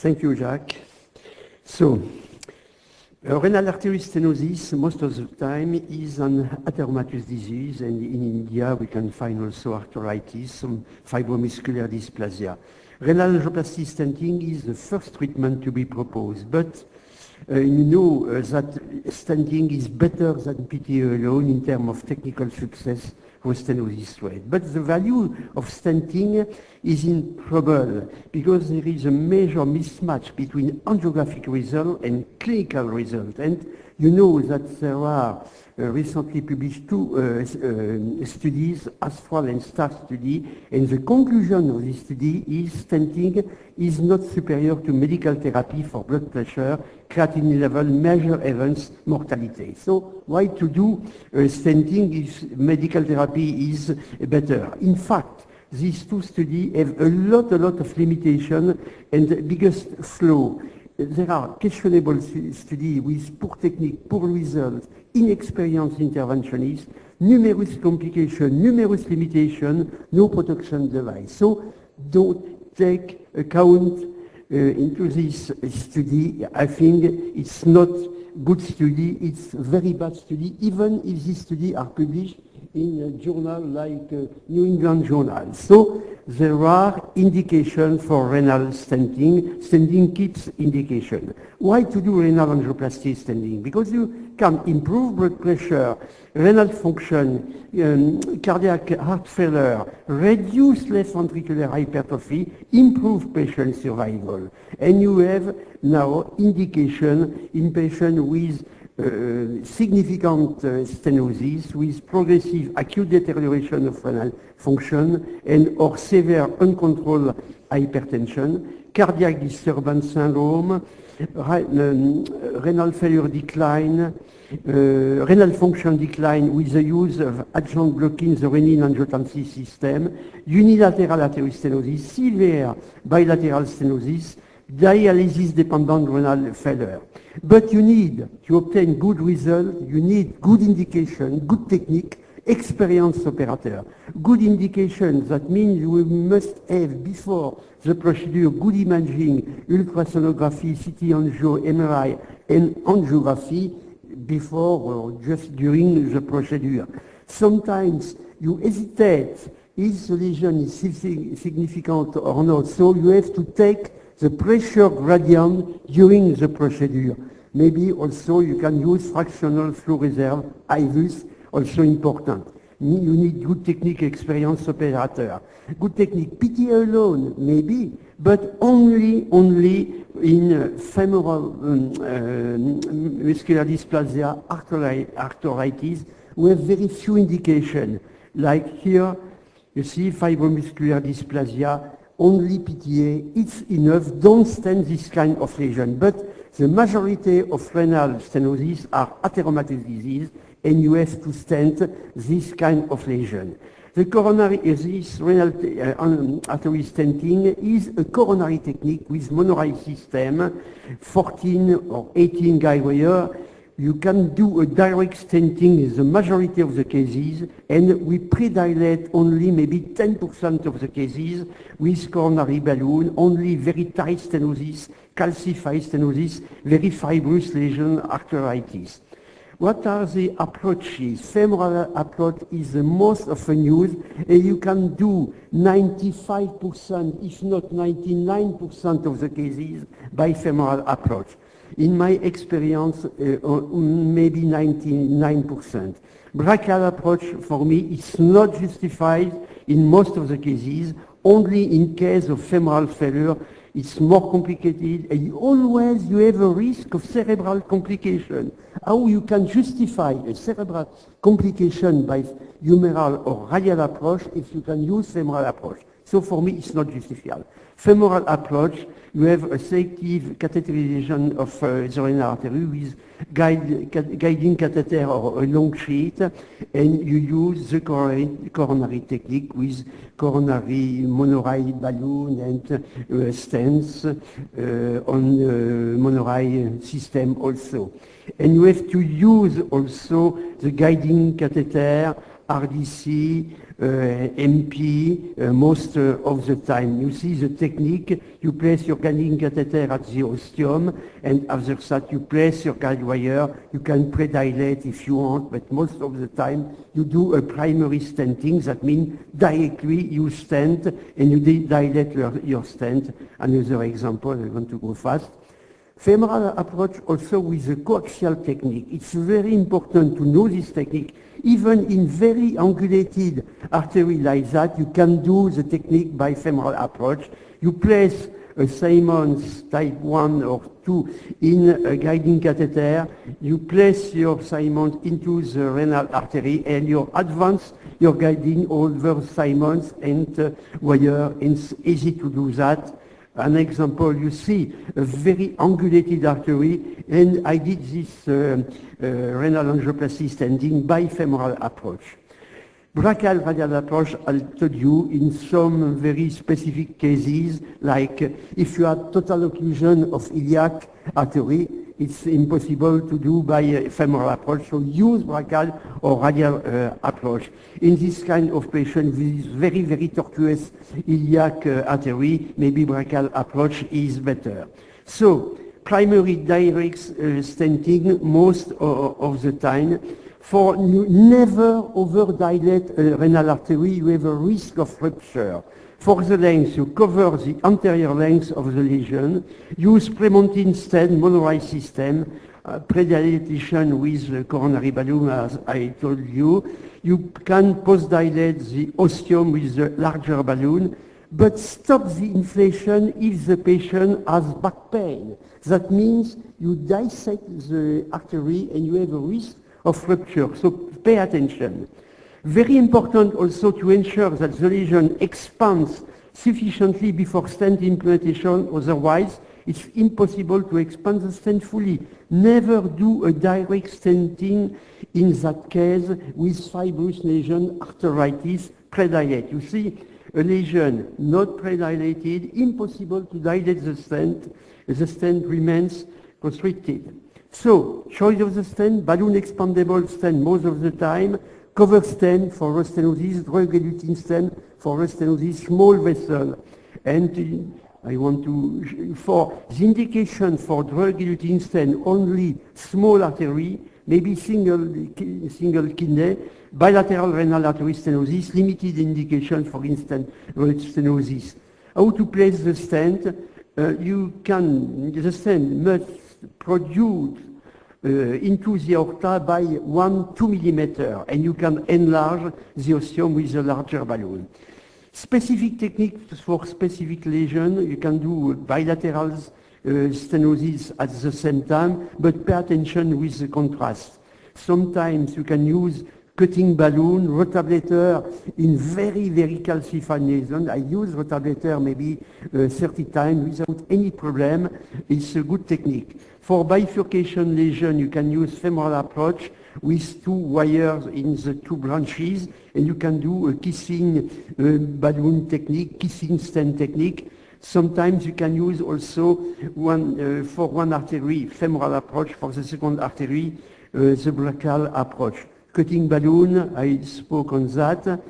Thank you, Jacques. So, renal artery stenosis, most of the time, is an atheromatous disease, and in India we can find also arthritis, some fibromuscular dysplasia. Renal angioplasty stenting is the first treatment to be proposed, but you know that stenting is better than PTA alone in terms of technical success for stenosis rate. But the value of stenting is in trouble because there is a major mismatch between angiographic result and clinical result. And you know that there are recently published two studies, Astral and STAR study, and the conclusion of this study is stenting is not superior to medical therapy for blood pressure, creatinine level, major events, mortality. So why to do stenting if medical therapy is better? In fact, these two studies have a lot of limitation, and the biggest flaw. There are questionable studies with poor technique, poor results, inexperienced interventionists, numerous complications, numerous limitations, no protection device. So don't take account into this study. I think it's not good study, it's very bad study, even if these studies are published in a journal like New England Journal. So there are indications for renal stenting. Stenting keeps indication. Why to do renal angioplasty stenting? Because you can improve blood pressure, renal function, cardiac heart failure, reduce left ventricular hypertrophy, improve patient survival. And you have now indication in patients with significant stenosis with progressive acute deterioration of renal function and or severe uncontrolled hypertension, cardiac disturbance syndrome, renal failure decline, renal function decline with the use of adjunct blocking the renin-angiotensin system, unilateral atherosclerosis, severe bilateral stenosis, dialysis-dependent renal failure. But you need to obtain good result, you need good indication, good technique, experienced operator. Good indication, that means you must have before the procedure good imaging, ultrasonography, CT angio, MRI, and angiography before or just during the procedure. Sometimes you hesitate if the lesion is significant or not, so you have to take the pressure gradient during the procedure. Maybe also you can use fractional flow reserve, IVUS, also important. You need good technique, experienced operator. Good technique, PTA alone, maybe, but only in femoral muscular dysplasia, arthritis, we have very few indications. Like here, you see fibromuscular dysplasia, only PTA, it's enough, don't stent this kind of lesion. But the majority of renal stenosis are atheromatous disease, and you have to stent this kind of lesion. The coronary, this renal artery stenting is a coronary technique with monorail system, 14 or 18 guide wire. You can do a direct stenting in the majority of the cases, and we predilate only maybe 10% of the cases with coronary balloon, only very tight stenosis, calcified stenosis, very fibrous lesion, arteritis. What are the approaches? Femoral approach is the most often used, and you can do 95%, if not 99% of the cases by femoral approach. In my experience, maybe 99%. Brachial approach for me is not justified in most of the cases, only in case of femoral failure. It's more complicated, and always you have a risk of cerebral complication. How you can justify a cerebral complication by humeral or radial approach if you can use femoral approach? So for me, it's not justifiable. Femoral approach, you have a selective catheterization of the renal artery with guiding catheter or a long sheet, and you use the coronary technique with coronary monorail balloon and stents on monorail system also. And you have to use also the guiding catheter RDC, MP, most of the time. You see the technique, you place your guiding catheter at the ostium, and after that you place your guide wire. You can predilate if you want, but most of the time you do a primary stenting. That means directly you stent and you dilate your stent. Another example, I want to go fast. Femoral approach also with the coaxial technique. It's very important to know this technique. Even in very angulated artery like that, you can do the technique by femoral approach. You place a Simon's type 1 or 2 in a guiding catheter. You place your Simon's into the renal artery and you advance your guiding over Simon's and wire. It's easy to do that. An example, you see a very angulated artery, and I did this renal angioplasty stenting by femoral approach. Brachial radial approach, I told you, in some very specific cases, like if you have total occlusion of iliac artery, it's impossible to do by a femoral approach, so use brachial or radial approach. In this kind of patient with very, very tortuous iliac artery, maybe brachial approach is better. So, primary direct stenting most of the time. For never overdilate a renal artery, you have a risk of rupture. For the length, you cover the anterior length of the lesion. Use Premontin stent, monorized system, predilatation with the coronary balloon, as I told you. You can post-dilate the ostium with the larger balloon, but stop the inflation if the patient has back pain. That means you dissect the artery and you have a risk of rupture, so pay attention. Very important also to ensure that the lesion expands sufficiently before stent implantation, otherwise it's impossible to expand the stent fully. Never do a direct stenting in that case with fibrous lesion, arteritis, predilate. You see, a lesion not predilated, impossible to dilate the stent remains constricted. So, choice of the stent, balloon expandable stent most of the time, cover stent for restenosis, drug-eluting stent for restenosis, small vessel. And I want to, for the indication for drug-eluting stent, only small artery, maybe single kidney, bilateral renal artery stenosis, limited indication for instant stenosis. How to place the stent? The stent must produce into the aorta by 1-2 millimeter, and you can enlarge the ostium with a larger balloon. Specific techniques for specific lesion, you can do bilateral stenosis at the same time, but pay attention with the contrast. Sometimes you can use cutting balloon, rotablator in very, very calcified lesion. I use rotablator maybe 30 times without any problem. It's a good technique. For bifurcation lesion, you can use femoral approach with 2 wires in the 2 branches, and you can do a kissing balloon technique, kissing stent technique. Sometimes you can use also for one artery, femoral approach, for the second artery, the brachial approach. Cutting balloon, I spoke on that.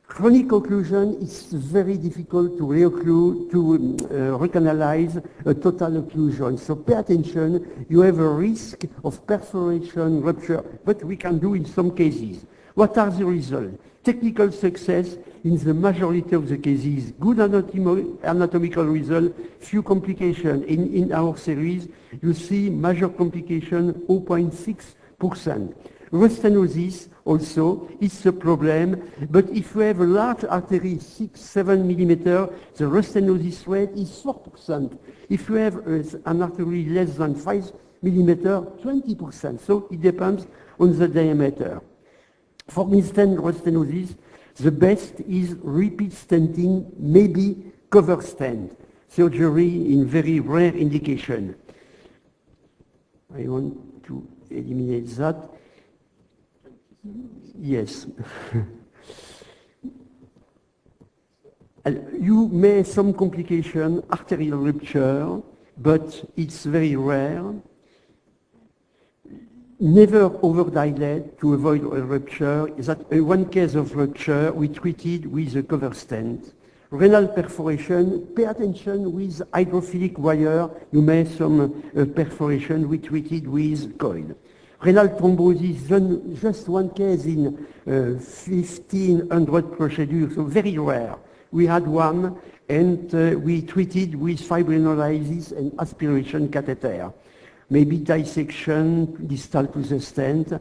Chronic occlusion is very difficult to recanalize a total occlusion. So pay attention, you have a risk of perforation, rupture, but we can do in some cases. What are the results? Technical success in the majority of the cases, good anatomical result, few complications. In our series, you see major complication 0.6%. Restenosis also is a problem, but if you have a large artery, 6-7 millimeter, the restenosis rate is 4%. If you have an artery less than 5 millimeter, 20%. So it depends on the diameter. For instant restenosis, the best is repeat stenting, maybe cover stent. Surgery in very rare indication. I want to eliminate that. Yes. You may have some complication, arterial rupture, but it's very rare. Never overdilate to avoid a rupture. That one case of rupture we treated with a cover stent. Renal perforation, pay attention with hydrophilic wire. You may some perforation we treated with coil. Renal thrombosis, just one case in 1,500 procedures, so very rare. We had one, and we treated with fibrinolysis and aspiration catheter. Maybe dissection distal to the stent.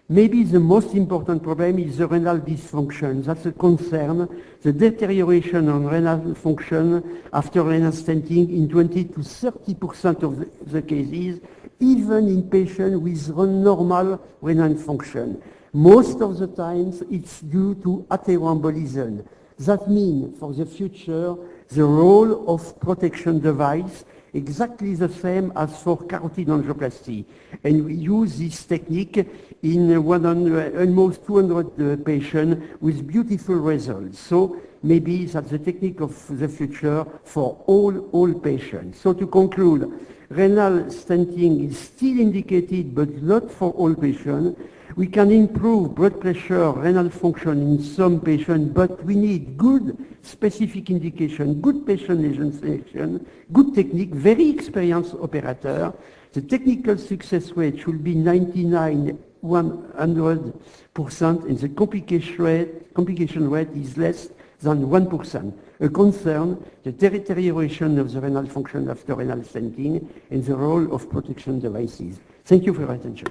Maybe the most important problem is the renal dysfunction. That's a concern, the deterioration on renal function after renal stenting in 20 to 30% of the cases, even in patients with normal renal function. Most of the times it's due to atheroembolism. That means for the future, the role of protection device exactly the same as for carotid angioplasty. And we use this technique in almost 200 patients with beautiful results. So maybe that's the technique of the future for all patients. So to conclude, renal stenting is still indicated, but not for all patients. We can improve blood pressure, renal function in some patients, but we need good specific indication, good patient lesion selection, good technique, very experienced operator. The technical success rate should be 99, 100%, and the complication rate is less than 1%. A concern, the deterioration of the renal function after renal stenting and the role of protection devices. Thank you for your attention.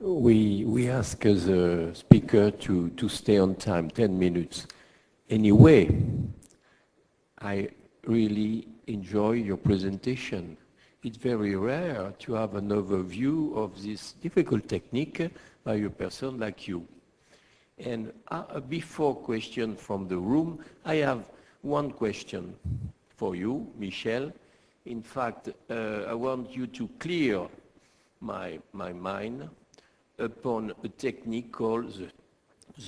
We ask the speaker to stay on time, 10 minutes. Anyway, I really enjoy your presentation. It's very rare to have an overview of this difficult technique by a person like you. And before question from the room, I have one question for you, Michel. In fact, I want you to clear my mind upon a technique called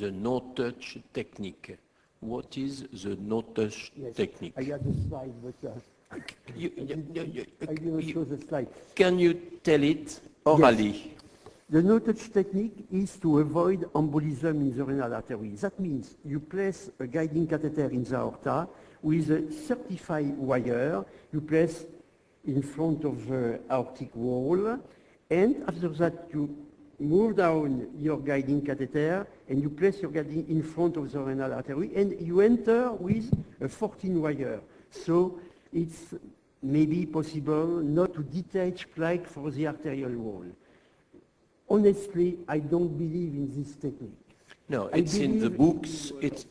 the no-touch technique. What is the no-touch technique? I got the slide, but I didn't show the slide. Can you tell it orally? Yes. The no-touch technique is to avoid embolism in the renal artery. That means you place a guiding catheter in the aorta with a certified wire. You place in front of the aortic wall, and after that you move down your guiding catheter and you place your guiding in front of the renal artery and you enter with a 14 wire. So it's maybe possible not to detach plaque for the arterial wall. Honestly, I don't believe in this technique. No, it's in the books. It's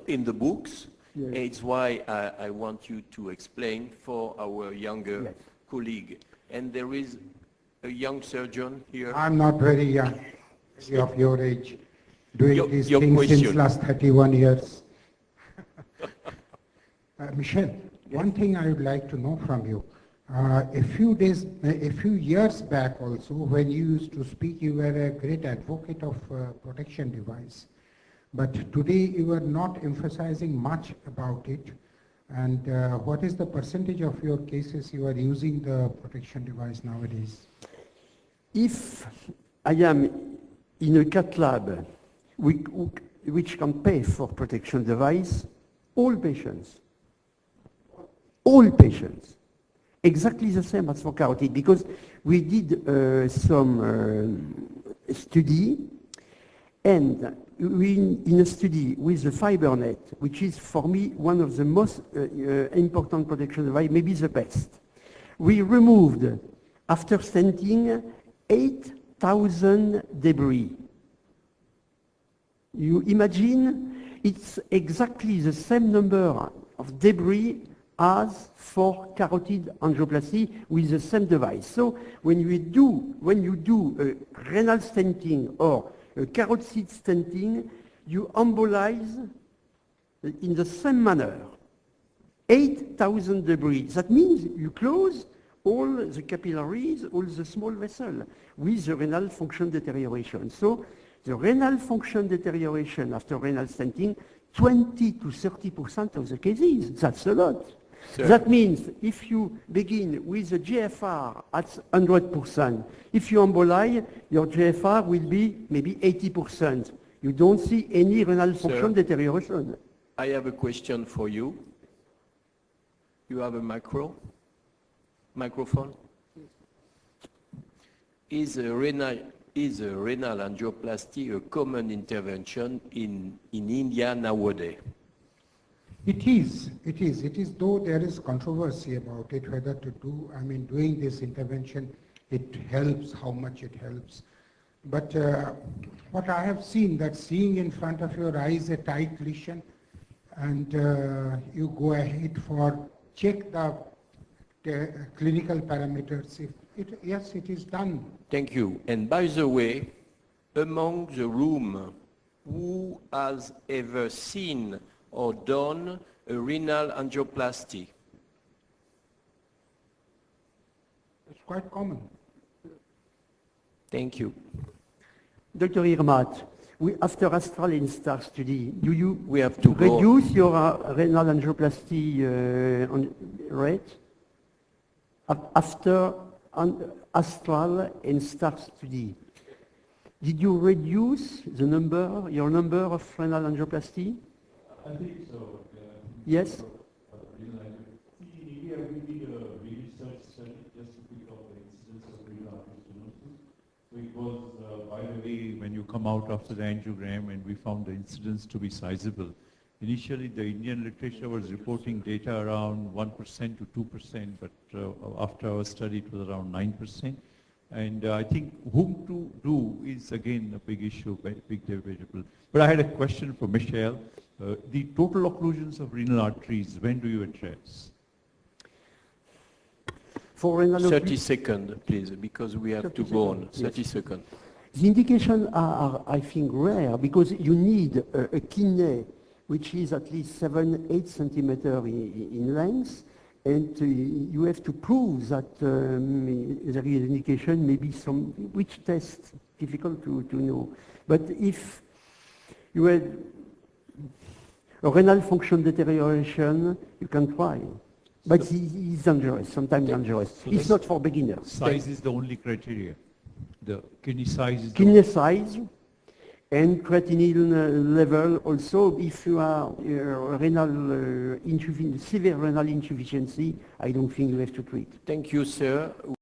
in the books. Yes. It's why I want you to explain for our younger colleague. And there is a young surgeon here. I'm not very young, of your age, doing these things since last 31 years. Michel, one thing I would like to know from you. A few years back also, when you used to speak, you were a great advocate of protection device. But today you are not emphasizing much about it. And what is the percentage of your cases you are using the protection device nowadays? If I am in a cath lab which can pay for protection device, all patients, exactly the same as for carotid, because we did some study, and in a study with the FiberNet, which is for me one of the most important protection device, maybe the best. We removed, after stenting, 8,000 debris. You imagine it's exactly the same number of debris as for carotid angioplasty with the same device. So when you do a renal stenting or a carotid stenting, you embolize in the same manner 8,000 debris. That means you close all the capillaries, all the small vessels with the renal function deterioration. So the renal function deterioration after renal stenting, 20 to 30% of the cases, that's a lot. Sir. That means if you begin with a GFR at 100%, if you emboli, your GFR will be maybe 80%. You don't see any renal function deterioration. I have a question for you. You have a microphone? Is a renal angioplasty a common intervention in India nowadays? It is, though there is controversy about it, whether to do, doing this intervention, it helps, how much it helps. But what I have seen, that seeing in front of your eyes a tight lesion, and you go ahead for check the clinical parameters. Yes, it is done. Thank you. And by the way, among the room, who has ever seen or done a renal angioplasty? It's quite common. Thank you. Dr. Irmat, after Astral and STAR study, do you We have to go. reduce your renal angioplasty rate? After Astral and STAR study, did you reduce your number of renal angioplasty? I think so. Yes? In India, we did a research study just to pick up the incidence of renal artery stenosis. So it was, by the way, when you come out after the angiogram, and we found the incidence to be sizable. Initially, the Indian literature was reporting data around 1% to 2%, but after our study, it was around 9%. And I think whom to do is again a big issue, big debatable. But I had a question for Michelle. The total occlusions of renal arteries, when do you address? For renal 30 seconds, please, because we have to go on. 30 seconds. The indications are, I think, rare because you need a kidney which is at least 7-8 centimeters in length, and you have to prove that there is an indication, maybe which test, difficult to know. But if you have a renal function deterioration, you can try. But it's dangerous, sometimes dangerous. So It's not for beginners. Size is the only criteria. The kidney size is Kidney size and creatinine level also. If you are severe renal insufficiency, I don't think you have to treat. Thank you, sir.